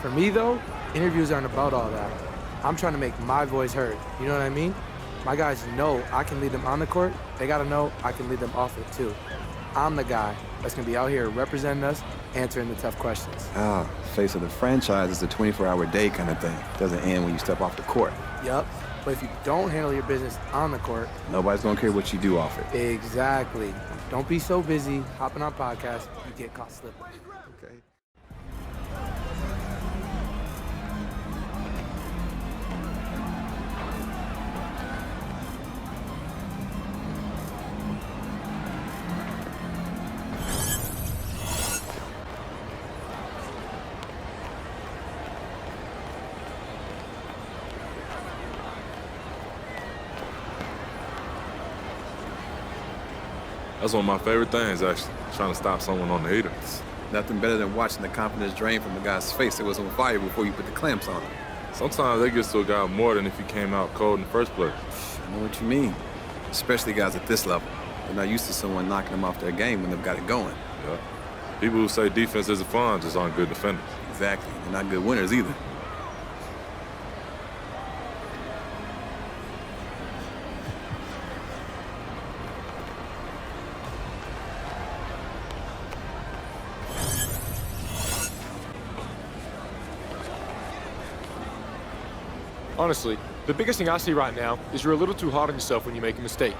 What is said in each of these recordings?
For me, though, interviews aren't about all that. I'm trying to make my voice heard. You know what I mean? My guys know I can lead them on the court. They gotta know I can lead them off it, too. I'm the guy that's gonna be out here representing us, answering the tough questions. Face of the franchise is a 24-hour day kind of thing. Doesn't end when you step off the court. Yup. But if you don't handle your business on the court... Nobody's gonna care what you do off it. Exactly. Don't be so busy hopping on podcasts, you get caught slipping. Okay. That's one of my favorite things, actually, trying to stop someone on the heater. Nothing better than watching the confidence drain from a guy's face that was on fire before you put the clamps on him. Sometimes that gets to a guy more than if he came out cold in the first place. I know what you mean, especially guys at this level. They're not used to someone knocking them off their game when they've got it going. Yeah. People who say defense isn't fun just aren't good defenders. Exactly. They're not good winners either. Honestly, the biggest thing I see right now is you're a little too hard on yourself when you make a mistake.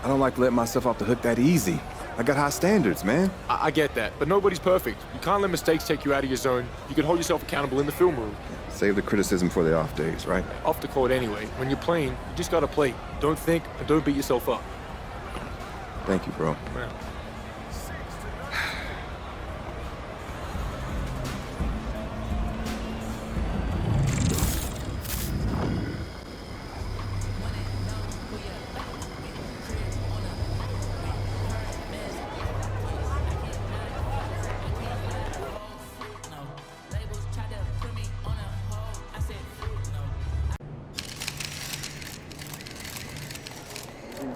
I don't like to let myself off the hook that easy. I got high standards, man. I get that, but nobody's perfect. You can't let mistakes take you out of your zone. You can hold yourself accountable in the film room. Save the criticism for the off days, right? Off the court anyway. When you're playing, you just gotta play. Don't think and don't beat yourself up. Thank you, bro. Man.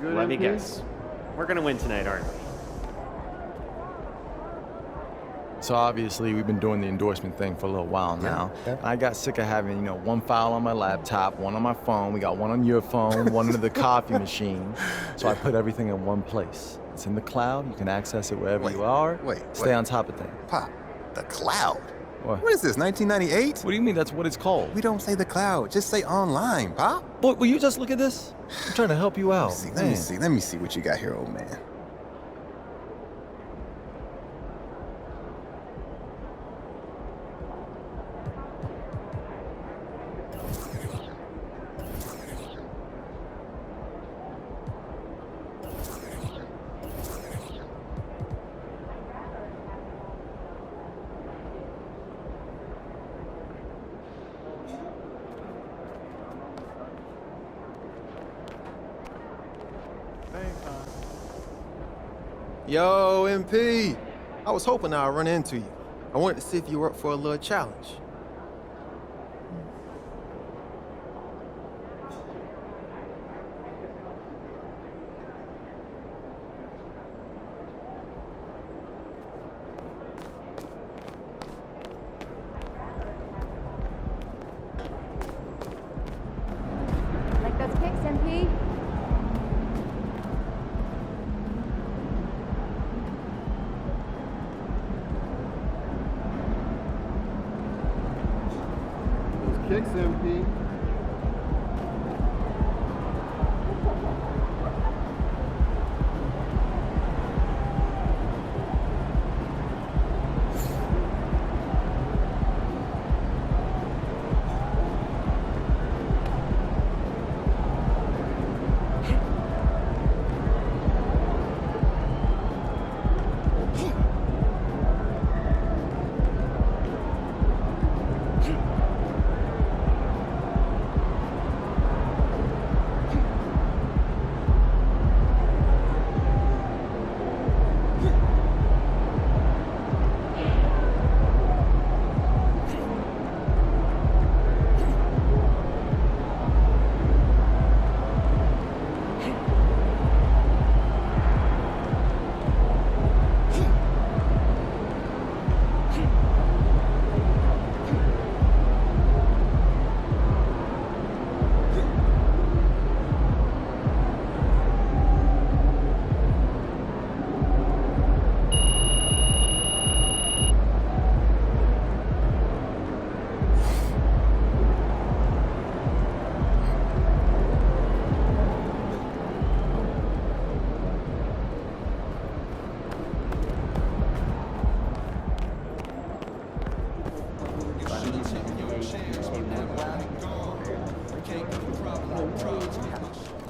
Let me guess. We're gonna win tonight, aren't we? So obviously we've been doing the endorsement thing for a little while now. Yeah. I got sick of having, one file on my laptop, one on my phone, we got one on your phone, one under the coffee machine. So I put everything in one place. It's in the cloud, you can access it wherever you are. Stay on top of things. Pop, the cloud? What is this, 1998? What do you mean that's what it's called? We don't say the cloud, just say online, Pop. Boy, will you just look at this? I'm trying to help you out. Let me see what you got here, old man. Yo, MP. I was hoping I'd run into you. I wanted to see if you were up for a little challenge. Like those kicks, MP? Kicks, MP.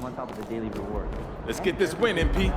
on top of the daily reward. Let's get this win, MP.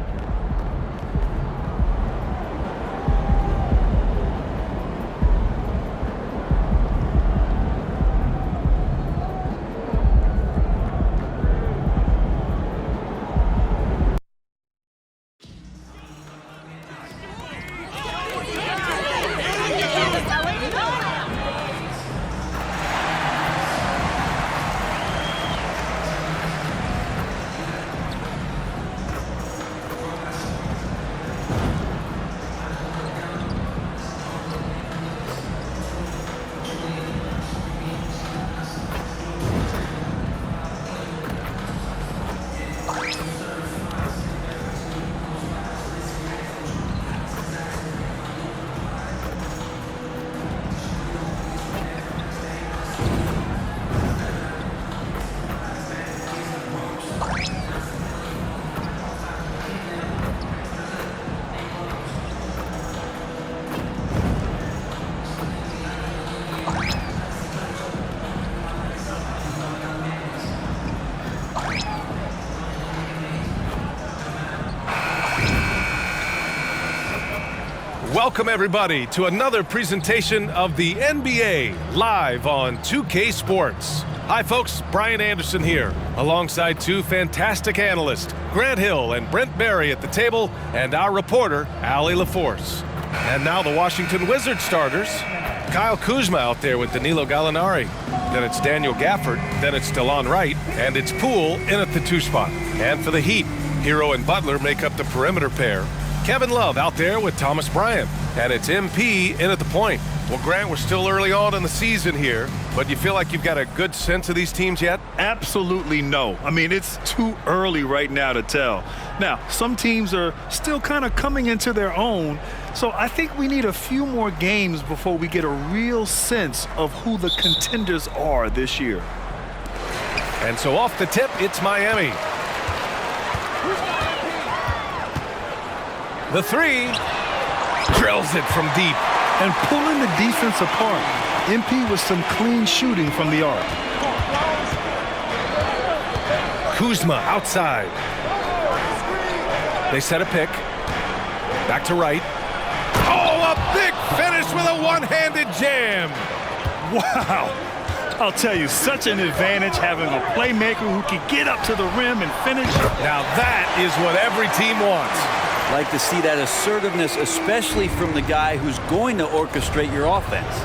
Welcome, everybody, to another presentation of the NBA live on 2K Sports. Hi, folks. Brian Anderson here, alongside two fantastic analysts, Grant Hill and Brent Barry at the table, and our reporter, Allie LaForce. And now the Washington Wizards starters. Kyle Kuzma out there with Danilo Gallinari. Then it's Daniel Gafford. Then it's DeLon Wright. And it's Poole in at the 2 spot. And for the Heat, Hero and Butler make up the perimeter pair. Kevin Love out there with Thomas Bryant. And it's MP in at the point. Well, Grant, we're still early on in the season here, but you feel like you've got a good sense of these teams yet? Absolutely no. I mean, it's too early right now to tell. Now, some teams are still kind of coming into their own, so I think we need a few more games before we get a real sense of who the contenders are this year. And so off the tip, it's Miami. The 3 drills it from deep. And pulling the defense apart. MP with some clean shooting from the arc. Kuzma outside. They set a pick. Back to Wright. Oh, a big finish with a one-handed jam. Wow. I'll tell you, such an advantage having a playmaker who can get up to the rim and finish. Now that is what every team wants. Like to see that assertiveness, especially from the guy who's going to orchestrate your offense.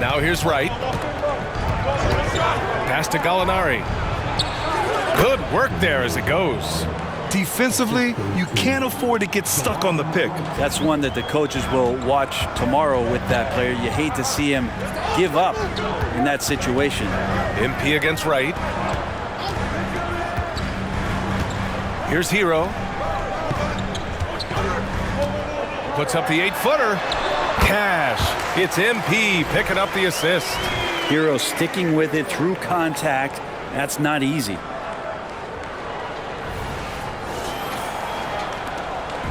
Now here's Wright. Pass to Gallinari. Good work there as it goes. Defensively, you can't afford to get stuck on the pick. That's one that the coaches will watch tomorrow with that player. You hate to see him give up in that situation. MP against Wright. Here's Hero. Puts up the 8-footer. Cash. It's MP picking up the assist. Hero sticking with it through contact. That's not easy.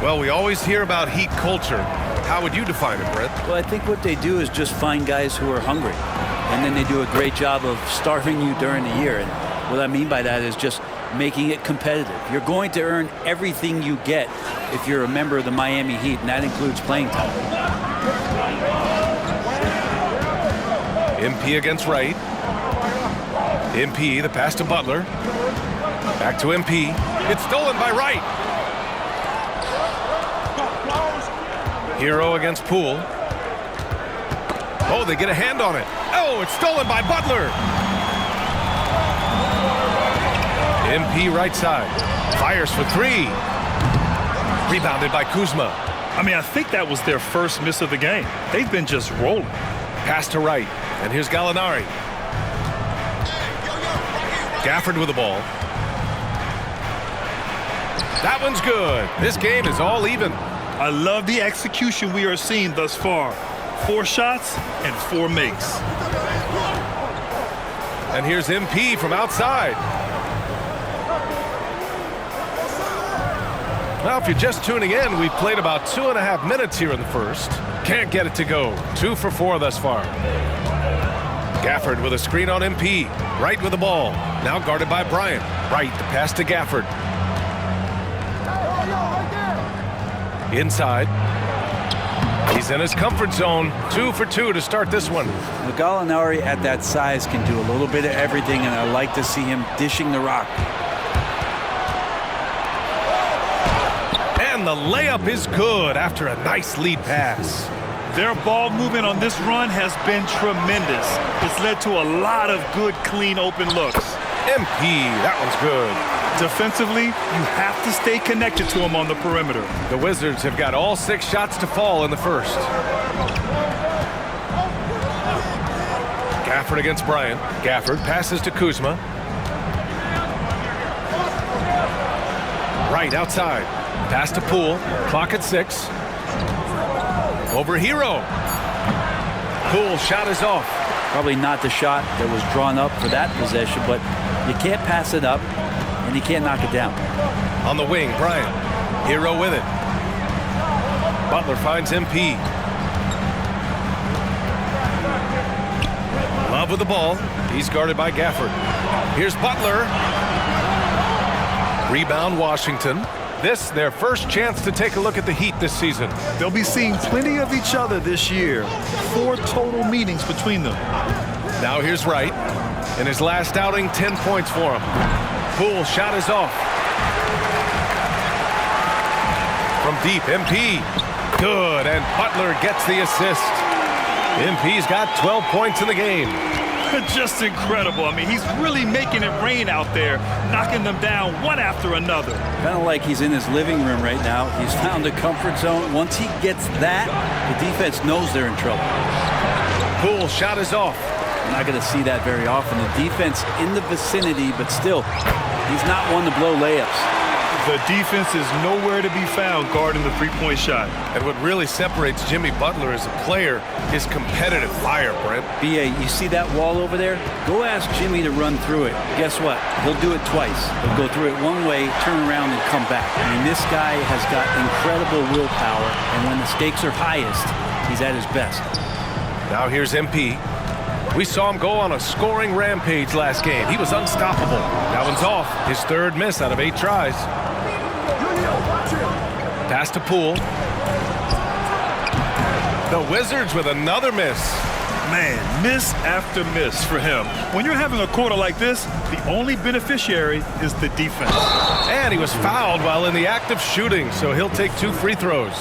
Well, we always hear about Heat culture. How would you define it, Brett? Well, I think what they do is just find guys who are hungry. And then they do a great job of starving you during the year. And what I mean by that is just making it competitive. You're going to earn everything you get if you're a member of the Miami Heat, and that includes playing time. MP against Wright. MP, the pass to Butler. Back to MP. It's stolen by Wright. Hero against Poole. Oh, they get a hand on it. Oh, it's stolen by Butler. MP right side. Fires for 3. Rebounded by Kuzma. I mean, I think that was their first miss of the game. They've been just rolling. Pass to Wright. And here's Gallinari. Gafford with the ball. That one's good. This game is all even. I love the execution we are seeing thus far. 4 shots and 4 makes. And here's MP from outside. Well, if you're just tuning in, we've played about 2.5 minutes here in the first. Can't get it to go. 2 for 4 thus far. Gafford with a screen on MP. Wright with the ball. Now guarded by Bryant. Wright, the pass to Gafford. Inside. He's in his comfort zone. 2 for 2 to start this one. Gallinari at that size can do a little bit of everything, and I like to see him dishing the rock. And the layup is good after a nice lead pass. Their ball movement on this run has been tremendous. It's led to a lot of good, clean, open looks. MP, that one's good. Defensively, you have to stay connected to him on the perimeter. The Wizards have got all 6 shots to fall in the first. Gafford against Bryant. Gafford passes to Kuzma. Right outside. Pass to Poole. Clock at 6. Over Hero. Poole shot is off. Probably not the shot that was drawn up for that possession, but you can't pass it up, and you can't knock it down. On the wing, Bryant. Hero with it. Butler finds MP. Love with the ball. He's guarded by Gafford. Here's Butler. Rebound Washington. This, their first chance to take a look at the Heat this season. They'll be seeing plenty of each other this year. 4 total meetings between them. Now here's Wright. In his last outing, 10 points for him. Poole shot is off. From deep, MP. Good, and Butler gets the assist. MP's got 12 points in the game. Just incredible. I mean, he's really making it rain out there, knocking them down one after another. Kind of like he's in his living room right now. He's found a comfort zone. Once he gets that, the defense knows they're in trouble. Poole shot is off. You're not going to see that very often. The defense in the vicinity, but still, he's not one to blow layups. The defense is nowhere to be found guarding the three-point shot. And what really separates Jimmy Butler as a player is competitive fire, Brent. B.A., you see that wall over there? Go ask Jimmy to run through it. Guess what? He'll do it twice. He'll go through it one way, turn around, and come back. I mean, this guy has got incredible willpower, and when the stakes are highest, he's at his best. Now here's MP. We saw him go on a scoring rampage last game. He was unstoppable. That one's off. His 3rd miss out of 8 tries. Pass to Poole. The Wizards with another miss. Man, miss after miss for him. When you're having a quarter like this, the only beneficiary is the defense. And he was fouled while in the act of shooting, so he'll take 2 free throws.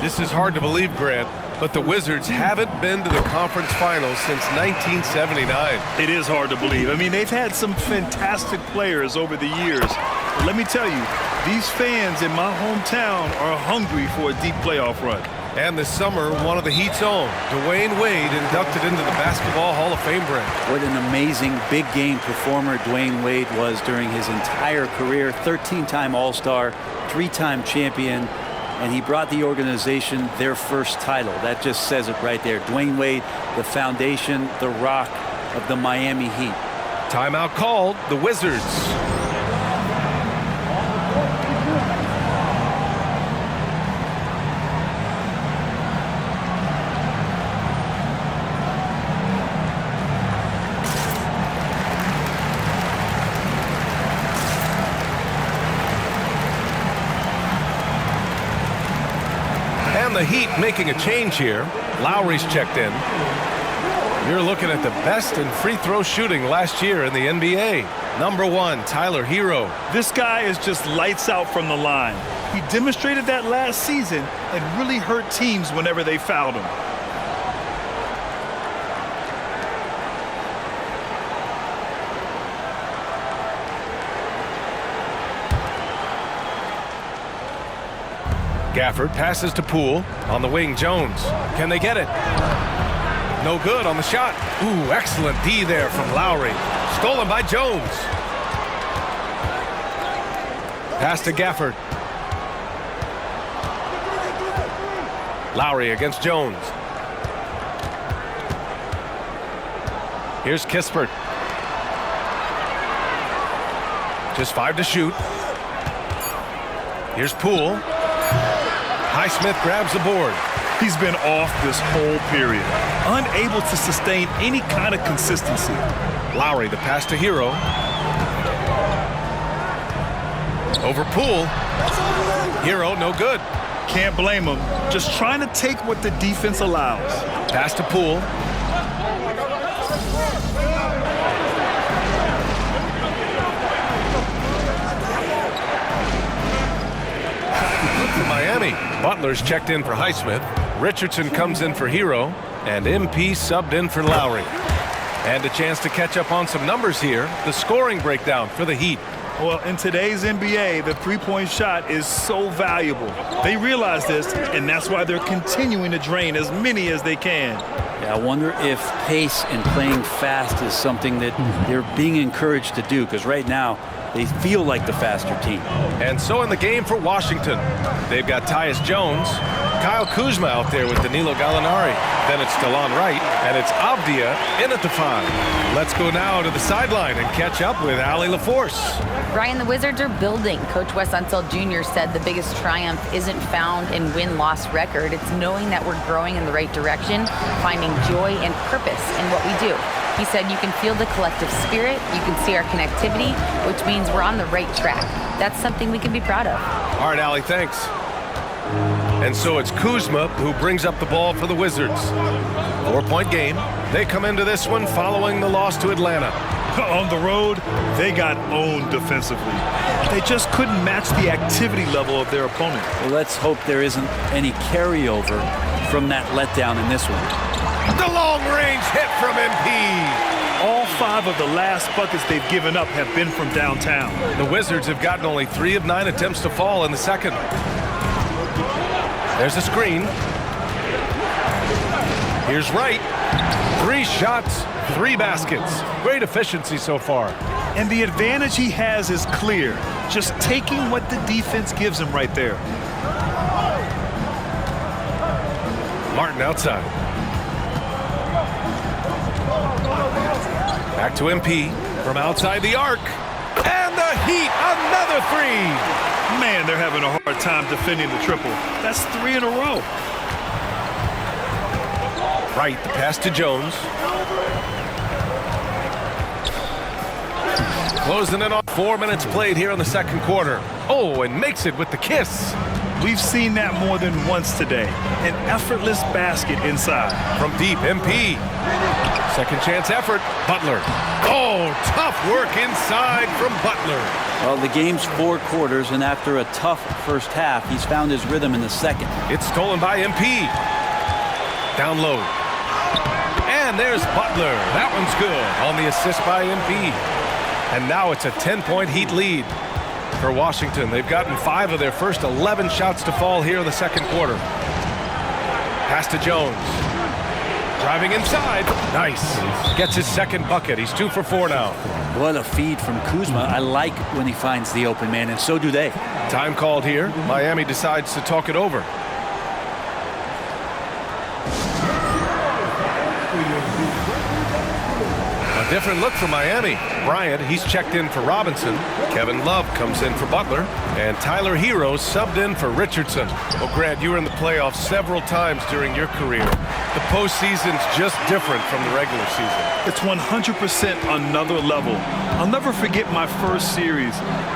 This is hard to believe, Grant, but the Wizards haven't been to the conference finals since 1979. It is hard to believe. I mean, they've had some fantastic players over the years. But let me tell you, these fans in my hometown are hungry for a deep playoff run. And this summer, one of the Heat's own, Dwayne Wade, inducted into the Basketball Hall of Fame, Brent. What an amazing big game performer Dwayne Wade was during his entire career. 13-time All-Star, 3-time champion, and he brought the organization their first title. That just says it right there. Dwayne Wade, the foundation, the rock of the Miami Heat. Timeout called, the Wizards. The Heat making a change here. Lowry's checked in. You're looking at the best in free throw shooting last year in the NBA. Number 1, Tyler Hero. This guy is just lights out from the line. He demonstrated that last season and really hurt teams whenever they fouled him. Gafford passes to Poole. On the wing, Jones. Can they get it? No good on the shot. Ooh, excellent D there from Lowry. Stolen by Jones. Pass to Gafford. Lowry against Jones. Here's Kispert. Just 5 to shoot. Here's Poole. Highsmith grabs the board. He's been off this whole period, unable to sustain any kind of consistency. Lowry, the pass to Hero. Over Poole. Hero, no good. Can't blame him. Just trying to take what the defense allows. Pass to Poole. Miami. Butler's checked in for Highsmith. Richardson comes in for Hero. And MP subbed in for Lowry. And a chance to catch up on some numbers here. The scoring breakdown for the Heat. Well, in today's NBA, the three-point shot is so valuable. They realize this, and that's why they're continuing to drain as many as they can. Yeah, I wonder if pace and playing fast is something that they're being encouraged to do, because right now they feel like the faster team. And so in the game for Washington, they've got Tyus Jones, Kyle Kuzma out there with Danilo Gallinari. Then it's DeLon Wright, and it's Avdia in at the 5. Let's go now to the sideline and catch up with Allie LaForce. Brian, the Wizards are building. Coach Wes Unseld Jr. said the biggest triumph isn't found in win-loss record. It's knowing that we're growing in the right direction, finding joy and purpose in what we do. He said you can feel the collective spirit, you can see our connectivity, which means we're on the right track. That's something we can be proud of. All right, Allie, thanks. And so it's Kuzma who brings up the ball for the Wizards. 4-point game. They come into this one following the loss to Atlanta. On the road, they got owned defensively. They just couldn't match the activity level of their opponent. Well, let's hope there isn't any carryover from that letdown in this one. The long-range hit from MP. All 5 of the last buckets they've given up have been from downtown. The Wizards have gotten only 3 of 9 attempts to fall in the second. There's a screen. Here's Wright. 3 shots, 3 baskets. Great efficiency so far. And the advantage he has is clear. Just taking what the defense gives him right there. Martin outside. Back to MP from outside the arc. And the Heat, another 3. Man, they're having a hard time defending the triple. That's 3 in a row. Right, the pass to Jones. Closing in on 4 minutes played here in the second quarter. Oh, and makes it with the kiss. We've seen that more than once today. An effortless basket inside. From deep, MP. Second chance effort, Butler. Oh, tough work inside from Butler. Well, the game's 4 quarters, and after a tough first half, he's found his rhythm in the second. It's stolen by MP. Down low. And there's Butler. That one's good on the assist by MP. And now it's a 10-point Heat lead for Washington. They've gotten 5 of their first 11 shots to fall here in the second quarter. Pass to Jones. Driving inside. Nice. Gets his second bucket. He's 2 for 4 now. What a feed from Kuzma. I like when he finds the open man, and so do they. Time called here. Miami decides to talk it over. A different look for Miami. Bryant, he's checked in for Robinson. Kevin Love comes in for Butler. And Tyler Hero subbed in for Richardson. Well, Grant, you were in the playoffs several times during your career. The postseason's just different from the regular season. It's 100% another level. I'll never forget my first series,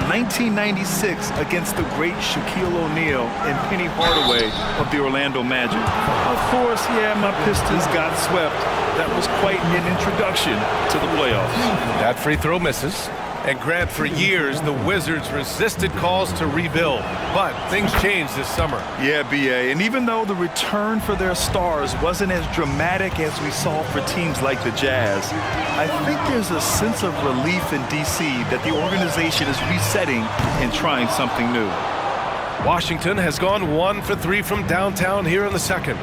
1996, against the great Shaquille O'Neal and Penny Hardaway of the Orlando Magic. Of course, yeah, my Pistons got swept. That was quite an introduction to the playoffs. That free throw misses. And Grant, for years, the Wizards resisted calls to rebuild. But things changed this summer. Yeah, B.A. And even though the return for their stars wasn't as dramatic as we saw for teams like the Jazz, I think there's a sense of relief in D.C. that the organization is resetting and trying something new. Washington has gone 1 for 3 from downtown here in the second.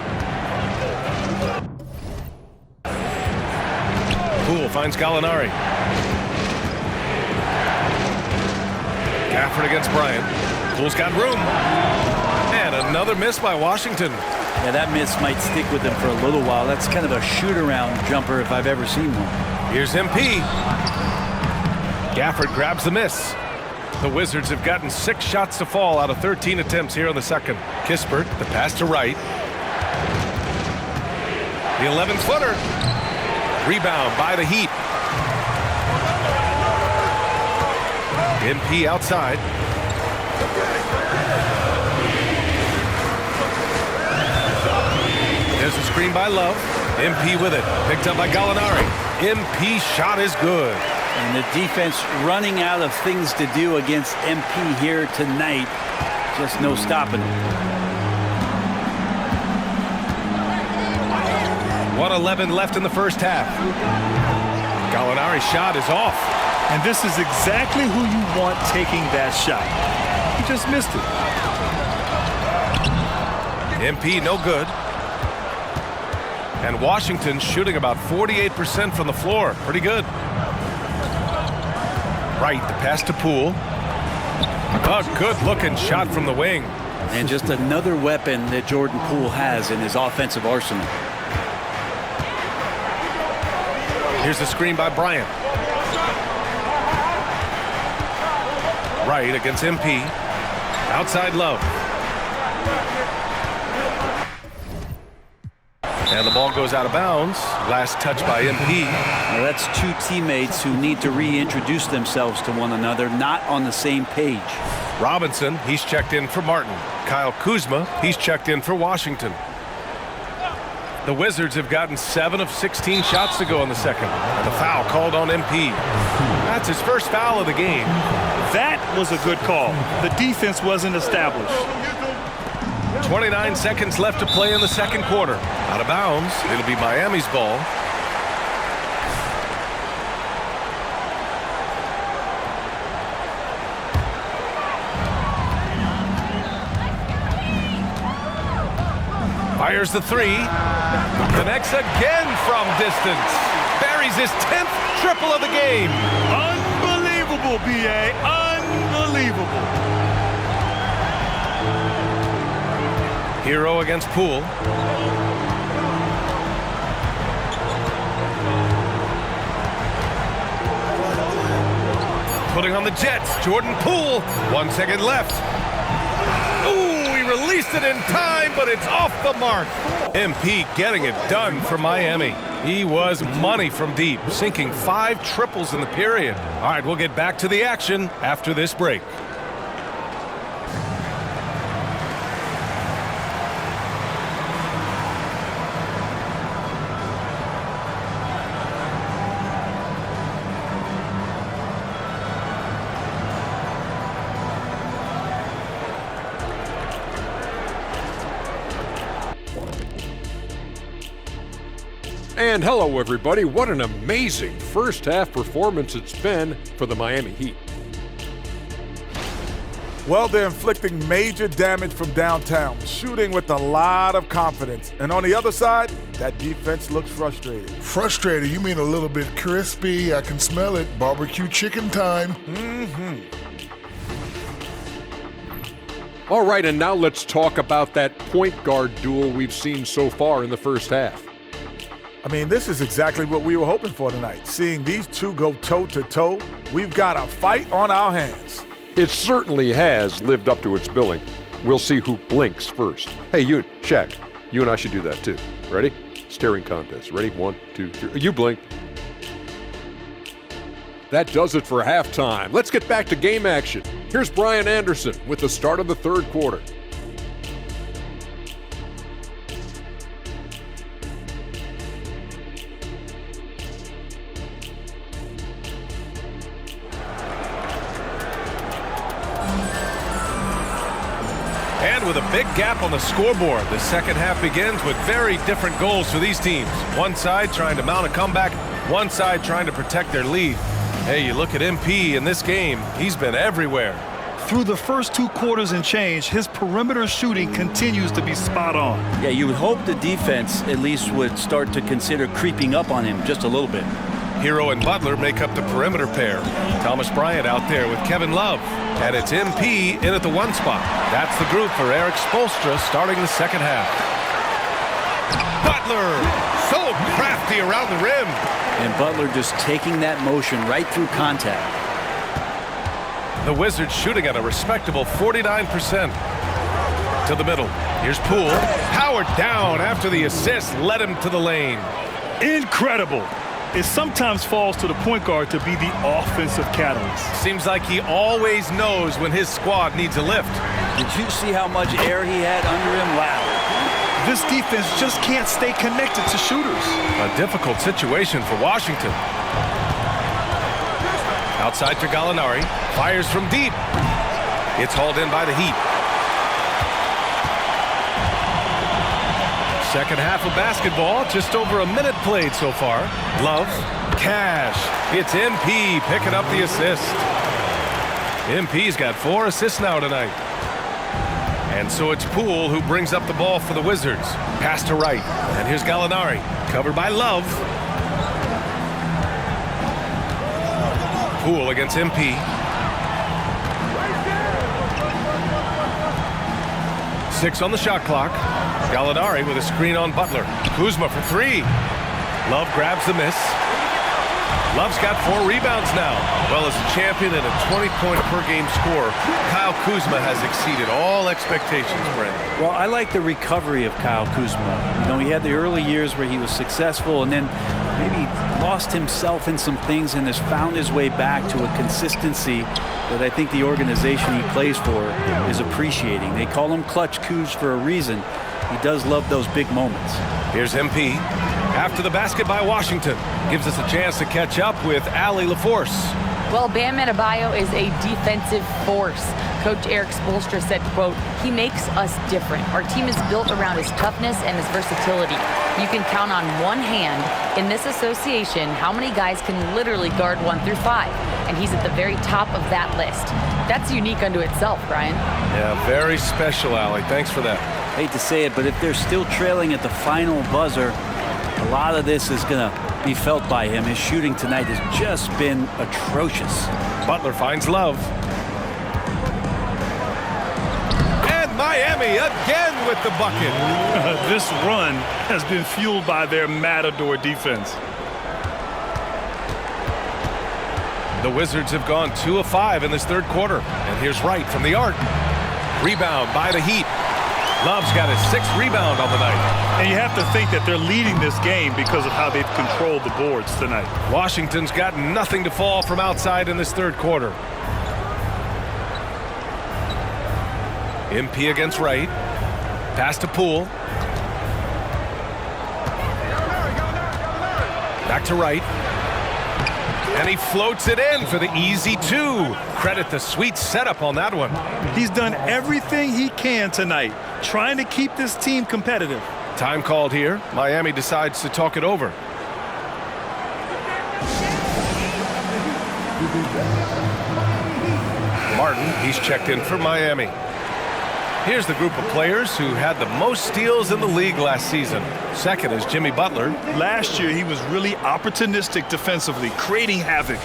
Poole finds Gallinari. Gafford against Bryant. Poole's got room. And another miss by Washington. Yeah, that miss might stick with them for a little while. That's kind of a shoot-around jumper if I've ever seen one. Here's MP. Gafford grabs the miss. The Wizards have gotten 6 shots to fall out of 13 attempts here in the second. Kispert, the pass to Wright. The 11-footer. Rebound by the Heat. MP outside. There's a screen by Love. MP with it. Picked up by Gallinari. MP shot is good. And the defense running out of things to do against MP here tonight. Just no stopping them. 1:11 left in the first half. Gallinari's shot is off. And this is exactly who you want taking that shot. He just missed it. MP no good. And Washington shooting about 48% from the floor. Pretty good. Right, the pass to Poole. A good-looking shot from the wing. And just another weapon that Jordan Poole has in his offensive arsenal. Here's the screen by Bryant. Right against MP. Outside Love. And the ball goes out of bounds. Last touch by MP. Now that's two teammates who need to reintroduce themselves to one another, not on the same page. Robinson, he's checked in for Martin. Kyle Kuzma, he's checked in for Washington. The Wizards have gotten 7 of 16 shots to go in the second. And the foul called on MP. That's his first foul of the game. That was a good call. The defense wasn't established. 29 seconds left to play in the second quarter. Out of bounds. It'll be Miami's ball. Fires the three. Connects again from distance. Buries his 10th triple of the game. Unbelievable, B.A. Unbelievable. Hero against Poole. Putting on the Jets. Jordan Poole. 1 second left. Ooh, he released it in time, but it's off the mark. MP getting it done for Miami. He was money from deep, sinking 5 triples in the period. All right, we'll get back to the action after this break. And hello, everybody. What an amazing first half performance it's been for the Miami Heat. Well, they're inflicting major damage from downtown, shooting with a lot of confidence. And on the other side, that defense looks frustrated. Frustrated? You mean a little bit crispy? I can smell it. Barbecue chicken time. All right, and now let's talk about that point guard duel we've seen so far in the first half. I mean, this is exactly what we were hoping for tonight. Seeing these two go toe-to-toe, we've got a fight on our hands. It certainly has lived up to its billing. We'll see who blinks first. Hey, you, Shaq, you and I should do that too. Ready? Staring contest. Ready? 1, 2, 3. You blink. That does it for halftime. Let's get back to game action. Here's Brian Anderson with the start of the third quarter. And with a big gap on the scoreboard, the second half begins with very different goals for these teams. One side trying to mount a comeback, one side trying to protect their lead. Hey, you look at MP in this game, he's been everywhere. Through the first 2 quarters and change, his perimeter shooting continues to be spot on. Yeah, you would hope the defense at least would start to consider creeping up on him just a little bit. Hero and Butler make up the perimeter pair. Thomas Bryant out there with Kevin Love. And it's MP in at the 1 spot. That's the group for Eric Spoelstra starting the second half. Butler, so crafty around the rim. And Butler just taking that motion right through contact. The Wizards shooting at a respectable 49%. To the middle. Here's Poole. Powered down after the assist led him to the lane. Incredible. It sometimes falls to the point guard to be the offensive catalyst. Seems like he always knows when his squad needs a lift. Did you see how much air he had under him? Wow. This defense just can't stay connected to shooters. A difficult situation for Washington. Outside to Gallinari. Fires from deep. It's hauled in by the Heat. Second half of basketball, just over a minute played so far. Love, Cash. It's MP picking up the assist. MP's got 4 assists now tonight. And so it's Poole who brings up the ball for the Wizards. Pass to Wright. And here's Gallinari. Covered by Love. Poole against MP. 6 on the shot clock. Gallinari with a screen on Butler. Kuzma for 3. Love grabs the miss. Love's got 4 rebounds now. Well, as a champion and a 20-point-per-game scorer, Kyle Kuzma has exceeded all expectations, Brandon. Well, I like the recovery of Kyle Kuzma. You know, he had the early years where he was successful and then maybe lost himself in some things and has found his way back to a consistency that I think the organization he plays for is appreciating. They call him Clutch Kuz for a reason. He does love those big moments. Here's MP. After the basket by Washington. Gives us a chance to catch up with Allie LaForce. Well, Bam Adebayo is a defensive force. Coach Eric Spoelstra said, quote, "He makes us different. Our team is built around his toughness and his versatility. You can count on one hand in this association how many guys can literally guard 1 through 5. And he's at the very top of that list. That's unique unto itself, Brian." Yeah, very special, Allie. Thanks for that. Hate to say it, but if they're still trailing at the final buzzer, a lot of this is going to be felt by him. His shooting tonight has just been atrocious. Butler finds Love. And Miami again with the bucket. This run has been fueled by their Matador defense. The Wizards have gone 2 of 5 in this third quarter. And here's Wright from the arc. Rebound by the Heat. Love's got his 6th rebound on the night. And you have to think that they're leading this game because of how they've controlled the boards tonight. Washington's got nothing to fall from outside in this third quarter. MP against Wright. Pass to Poole. Back to Wright. And he floats it in for the easy 2. Credit the sweet setup on that one. He's done everything he can tonight, trying to keep this team competitive. Time called here. Miami decides to talk it over. Martin, he's checked in for Miami. Here's the group of players who had the most steals in the league last season. Second is Jimmy Butler. Last year, he was really opportunistic defensively, creating havoc.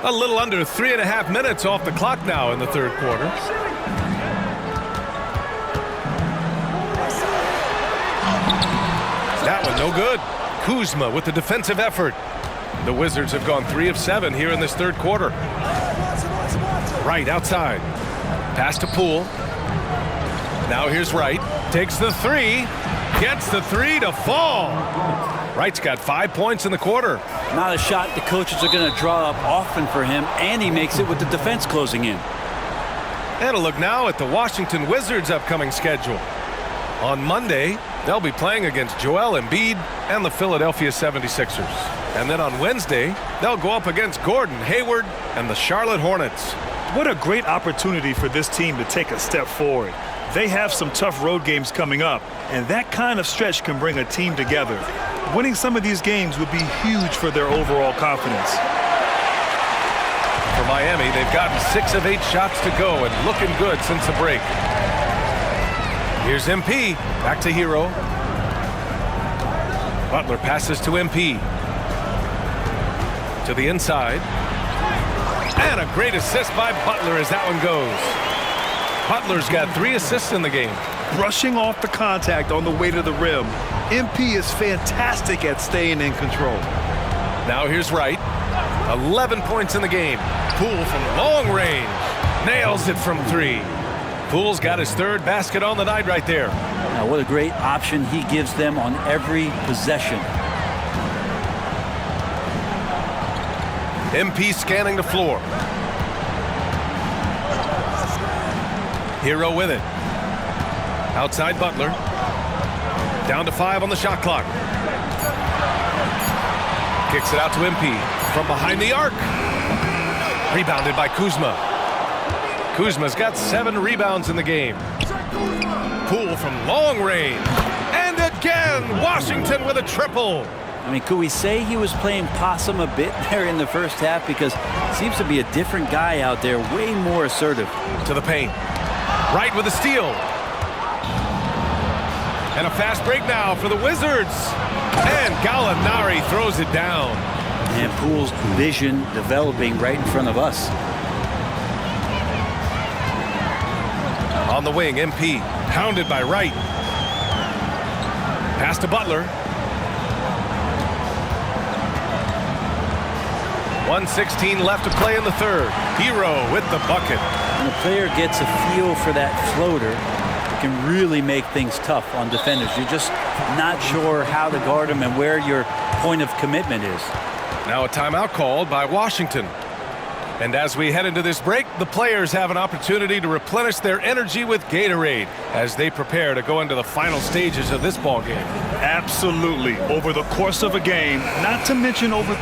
A little under 3.5 minutes off the clock now in the third quarter. That one no good. Kuzma with the defensive effort. The Wizards have gone 3 of 7 here in this third quarter. Wright outside. Pass to Poole. Now here's Wright. Takes the 3. Gets the 3 to fall. Wright's got 5 points in the quarter. Not a shot the coaches are going to draw up often for him, and he makes it with the defense closing in. And a look now at the Washington Wizards' upcoming schedule. On Monday, they'll be playing against Joel Embiid and the Philadelphia 76ers. And then on Wednesday, they'll go up against Gordon Hayward and the Charlotte Hornets. What a great opportunity for this team to take a step forward. They have some tough road games coming up, and that kind of stretch can bring a team together. Winning some of these games would be huge for their overall confidence. For Miami, they've gotten 6 of 8 shots to go and looking good since the break. Here's MP, back to Hero. Butler passes to MP. To the inside. And a great assist by Butler as that one goes. Butler's got 3 assists in the game. Brushing off the contact on the way to the rim. MP is fantastic at staying in control. Now here's Wright. 11 points in the game. Poole from long range. Nails it from 3. Poole's got his 3rd basket on the night right there. Now, what a great option he gives them on every possession. MP scanning the floor. Hero with it. Outside Butler. Down to 5 on the shot clock. Kicks it out to MP from behind the arc. Rebounded by Kuzma. Kuzma's got 7 rebounds in the game. Poole from long range. And again, Washington with a triple. I mean, could we say he was playing possum a bit there in the first half? Because it seems to be a different guy out there, way more assertive. To the paint. Right with a steal. And a fast break now for the Wizards. And Gallinari throws it down. And Poole's vision developing right in front of us. On the wing, MP, pounded by Wright. Pass to Butler. 1:16 left to play in the 3rd. Hero with the bucket. When the player gets a feel for that floater, it can really make things tough on defenders. You're just not sure how to guard them and where your point of commitment is. Now a timeout called by Washington. And as we head into this break, the players have an opportunity to replenish their energy with Gatorade as they prepare to go into the final stages of this ball game. Absolutely. Over the course of a game, not to mention over...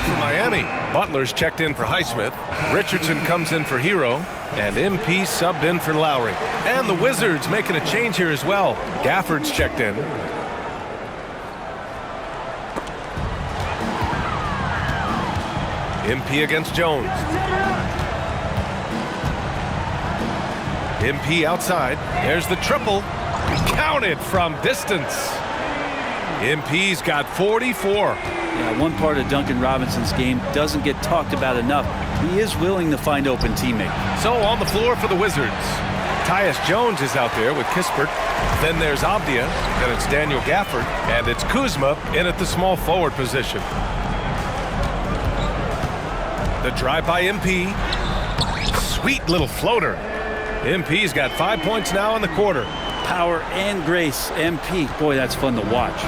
For Miami, Butler's checked in for Highsmith. Richardson comes in for Hero. And MP subbed in for Lowry. And the Wizards making a change here as well. Gafford's checked in. MP against Jones. MP outside. There's the triple. Counted from distance. MP's got 44. Yeah, one part of Duncan Robinson's game doesn't get talked about enough. He is willing to find open teammates. So on the floor for the Wizards, Tyus Jones is out there with Kispert. Then there's Abdia. Then it's Daniel Gafford. And it's Kuzma in at the small forward position. The drive by MP. Sweet little floater. MP's got 5 points now in the quarter. Power and grace, MP. Boy, that's fun to watch.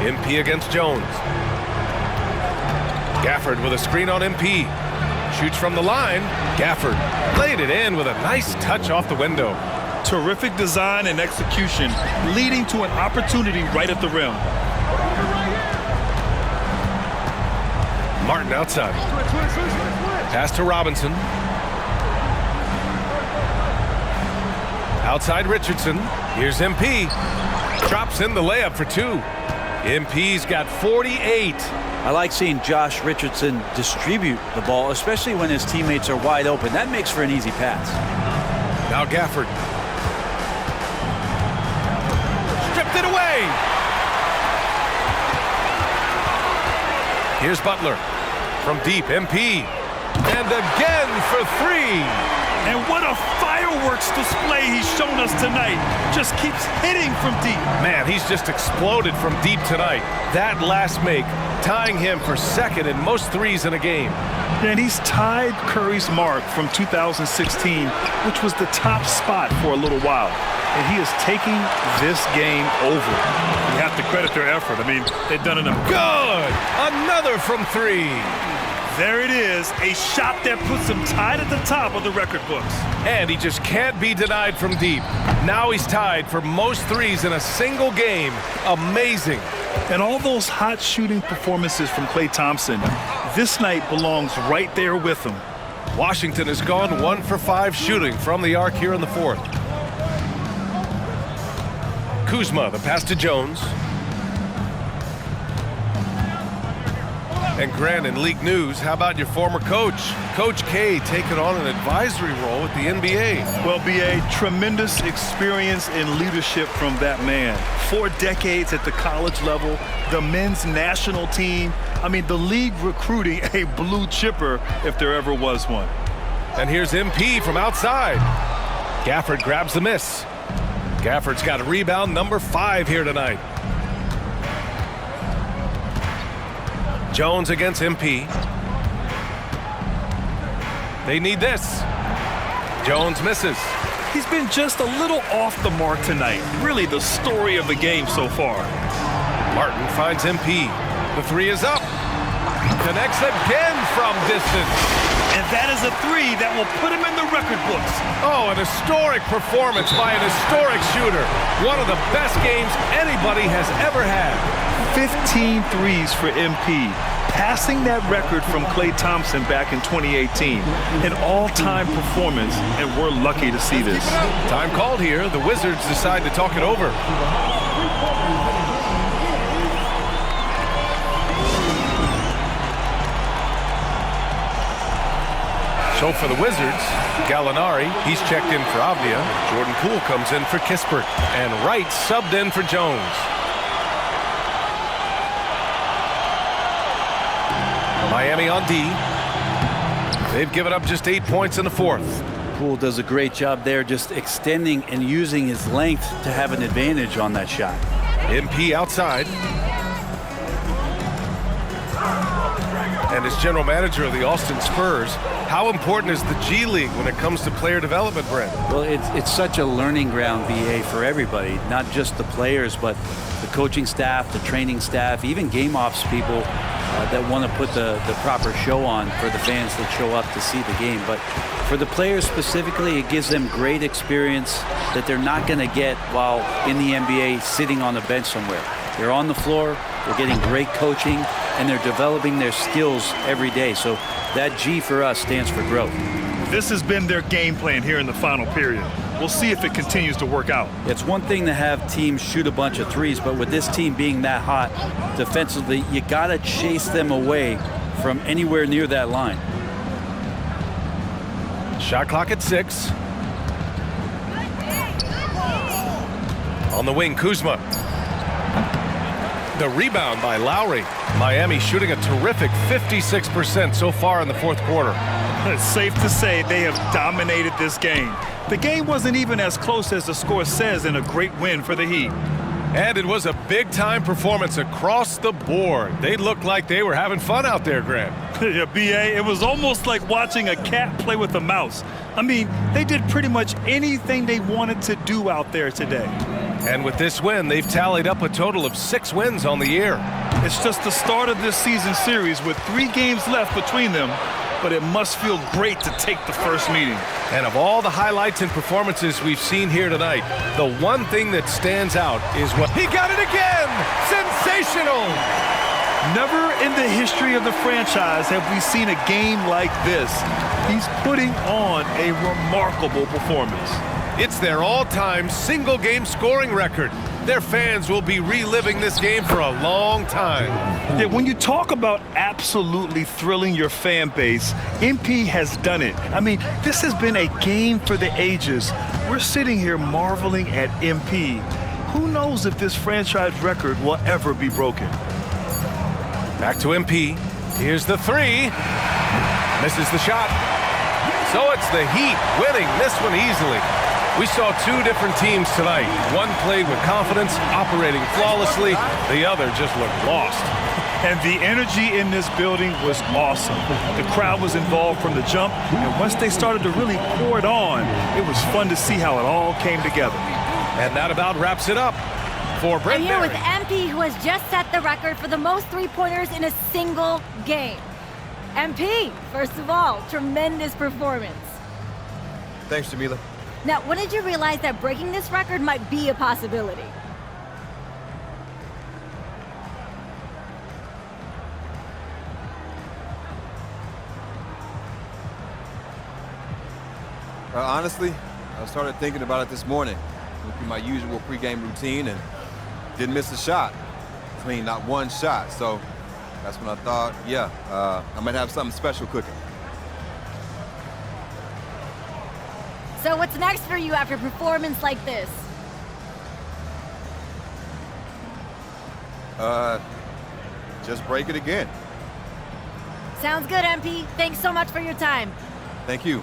MP against Jones. Gafford with a screen on MP. Shoots from the line. Gafford laid it in with a nice touch off the window. Terrific design and execution, leading to an opportunity right at the rim. Martin outside. Pass to Robinson. Outside Richardson. Here's MP. Drops in the layup for 2. MP's got 48. I like seeing Josh Richardson distribute the ball, especially when his teammates are wide open. That makes for an easy pass. Now Gafford. Stripped it away. Here's Butler. From deep, MP. And again for 3. And what a fireworks display he's shown us tonight. Just keeps hitting from deep. Man, he's just exploded from deep tonight. That last make, tying him for 2nd in most threes in a game. And he's tied Curry's mark from 2016, which was the top spot for a little while. And he is taking this game over. You have to credit their effort. I mean, they've done enough. Good! Another from 3. There it is, a shot that puts him tied at the top of the record books. And he just can't be denied from deep. Now he's tied for most threes in a single game. Amazing. And all those hot shooting performances from Klay Thompson, this night belongs right there with him. Washington has gone 1 for 5 shooting from the arc here in the 4th. Kuzma, the pass to Jones. And Grant, in league news, how about your former coach? Coach K taking on an advisory role with the NBA. Well, BA, tremendous experience in leadership from that man. 4 decades at the college level, the men's national team. I mean, the league recruiting a blue chipper if there ever was one. And here's MP from outside. Gafford grabs the miss. Gafford's got a rebound number 5 here tonight. Jones against MP. They need this. Jones misses. He's been just a little off the mark tonight. Really the story of the game so far. Martin finds MP. The 3 is up. Connects again from distance. And that is a 3 that will put him in the record books. Oh, an historic performance by an historic shooter. One of the best games anybody has ever had. 15 threes for MP, passing that record from Klay Thompson back in 2018. An all-time performance, and we're lucky to see this. Time called here. The Wizards decide to talk it over. So for the Wizards, Gallinari, he's checked in for Avdia. Jordan Poole comes in for Kispert. And Wright subbed in for Jones. Miami on D. They've given up just 8 points in the 4th. Poole does a great job there, just extending and using his length to have an advantage on that shot. MP outside. And as general manager of the Austin Spurs, how important is the G League when it comes to player development, Brent? Well, it's such a learning ground, BA, for everybody, not just the players, but the coaching staff, the training staff, even game ops people that want to put the proper show on for the fans that show up to see the game. But for the players specifically, it gives them great experience that they're not going to get while in the NBA sitting on a bench somewhere. They're on the floor, they're getting great coaching, and they're developing their skills every day. So that G for us stands for growth. This has been their game plan here in the final period. We'll see if it continues to work out. It's one thing to have teams shoot a bunch of threes, but with this team being that hot defensively, you got to chase them away from anywhere near that line. Shot clock at 6. On the wing, Kuzma. The rebound by Lowry. Miami shooting a terrific 56% so far in the 4th quarter. It's safe to say they have dominated this game. The game wasn't even as close as the score says in a great win for the Heat. And it was a big-time performance across the board. They looked like they were having fun out there, Grant. Yeah, BA, it was almost like watching a cat play with a mouse. I mean, they did pretty much anything they wanted to do out there today. And with this win, they've tallied up a total of 6 wins on the year. It's just the start of this season series with 3 games left between them, but it must feel great to take the first meeting. And of all the highlights and performances we've seen here tonight, the one thing that stands out is what he got it again! Sensational! Never in the history of the franchise have we seen a game like this. He's putting on a remarkable performance. It's their all-time single-game scoring record. Their fans will be reliving this game for a long time. Yeah, when you talk about absolutely thrilling your fan base, MP has done it. I mean, this has been a game for the ages. We're sitting here marveling at MP. Who knows if this franchise record will ever be broken? Back to MP. Here's the 3. Misses the shot. So it's the Heat winning this one easily. We saw 2 different teams tonight. One played with confidence, operating flawlessly. The other just looked lost. And the energy in this building was awesome. The crowd was involved from the jump, and once they started to really pour it on, it was fun to see how it all came together. And that about wraps it up for Brent I'm here Barry. with MP, who has just set the record for the most 3-pointers in a single game. MP, first of all, tremendous performance. Thanks, Jamila. Now, when did you realize that breaking this record might be a possibility? Honestly, I started thinking about it this morning. Went through my usual pregame routine and didn't miss a shot. I mean, not one shot. So That's when I thought, yeah, I might have something special cooking. So what's next for you after a performance like this? Just break it again. Sounds good, MP. Thanks so much for your time. Thank you.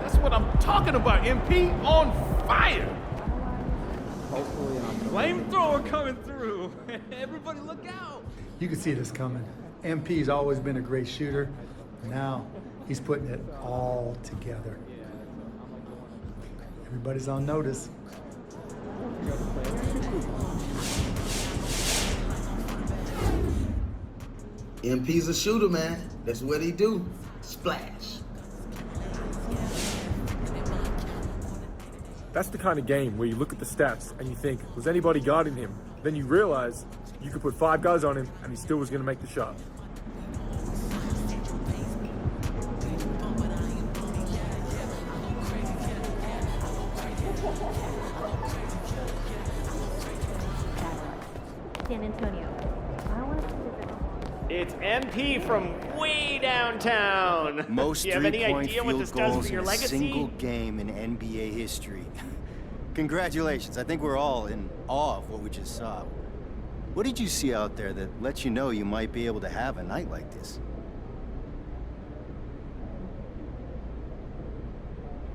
That's what I'm talking about, MP. On fire. Flamethrower coming through. Everybody look out. You can see this coming. MP's always been a great shooter. Now he's putting it all together. Everybody's on notice. MP's a shooter, man. That's what he do. Splash. That's the kind of game where you look at the stats and you think, was anybody guarding him? Then you realize you could put 5 guys on him and he still was going to make the shot. San Antonio. It's MP from way downtown. Most Do you have any three-point idea what field this does goals for your in a legacy? single game in NBA history. Congratulations. I think we're all in awe of what we just saw. What did you see out there that lets you know you might be able to have a night like this?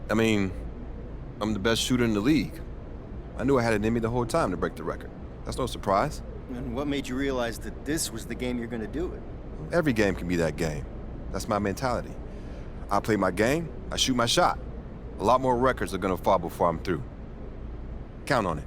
I mean, I'm the best shooter in the league. I knew I had it in me the whole time to break the record. That's no surprise. And what made you realize that this was the game you're going to do it? Every game can be that game. That's my mentality. I play my game, I shoot my shot. A lot more records are gonna fall before I'm through. Count on it.